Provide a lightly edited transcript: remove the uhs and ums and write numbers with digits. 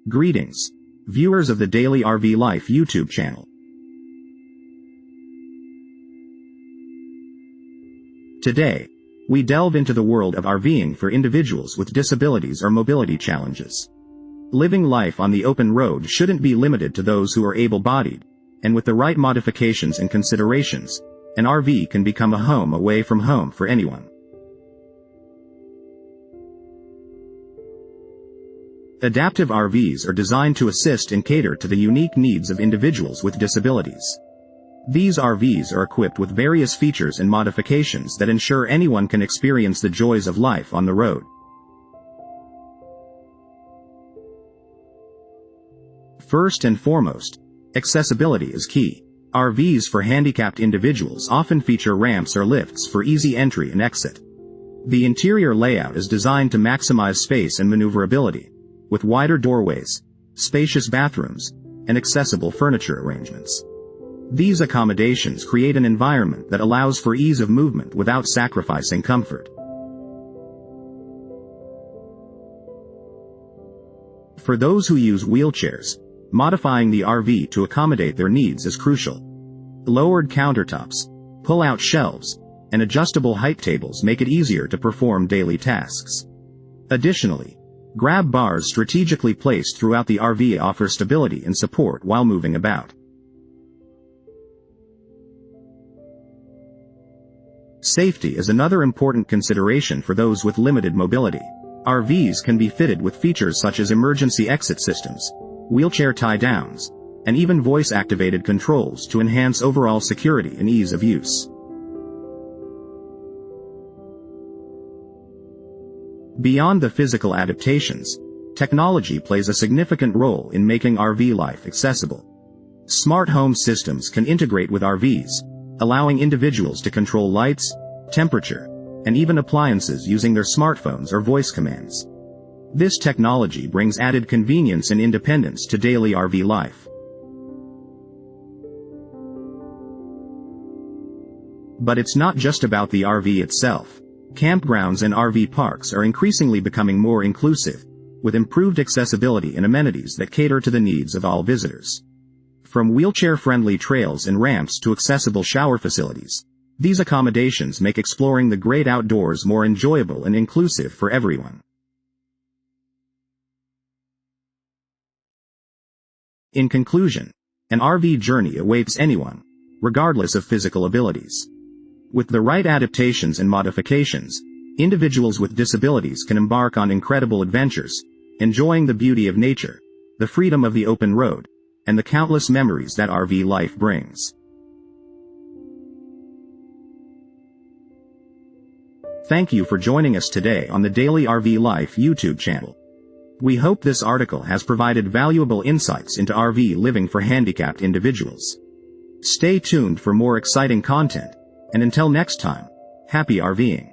Greetings, viewers of the Daily RV Life YouTube channel. Today, we delve into the world of RVing for individuals with disabilities or mobility challenges. Living life on the open road shouldn't be limited to those who are able-bodied, and with the right modifications and considerations, an RV can become a home away from home for anyone. Adaptive RVs are designed to assist and cater to the unique needs of individuals with disabilities. These RVs are equipped with various features and modifications that ensure anyone can experience the joys of life on the road. First and foremost, accessibility is key. RVs for handicapped individuals often feature ramps or lifts for easy entry and exit. The interior layout is designed to maximize space and maneuverability, with wider doorways, spacious bathrooms, and accessible furniture arrangements. These accommodations create an environment that allows for ease of movement without sacrificing comfort. For those who use wheelchairs, modifying the RV to accommodate their needs is crucial. Lowered countertops, pull-out shelves, and adjustable height tables make it easier to perform daily tasks. Additionally, grab bars strategically placed throughout the RV offer stability and support while moving about. Safety is another important consideration for those with limited mobility. RVs can be fitted with features such as emergency exit systems, wheelchair tie-downs, and even voice-activated controls to enhance overall security and ease of use. Beyond the physical adaptations, technology plays a significant role in making RV life accessible. Smart home systems can integrate with RVs, allowing individuals to control lights, temperature, and even appliances using their smartphones or voice commands. This technology brings added convenience and independence to daily RV life. But it's not just about the RV itself. Campgrounds and RV parks are increasingly becoming more inclusive, with improved accessibility and amenities that cater to the needs of all visitors. From wheelchair-friendly trails and ramps to accessible shower facilities, these accommodations make exploring the great outdoors more enjoyable and inclusive for everyone. In conclusion, an RV journey awaits anyone, regardless of physical abilities. With the right adaptations and modifications, individuals with disabilities can embark on incredible adventures, enjoying the beauty of nature, the freedom of the open road, and the countless memories that RV life brings. Thank you for joining us today on the Daily RV Life YouTube channel. We hope this article has provided valuable insights into RV living for handicapped individuals. Stay tuned for more exciting content, and until next time, happy RVing.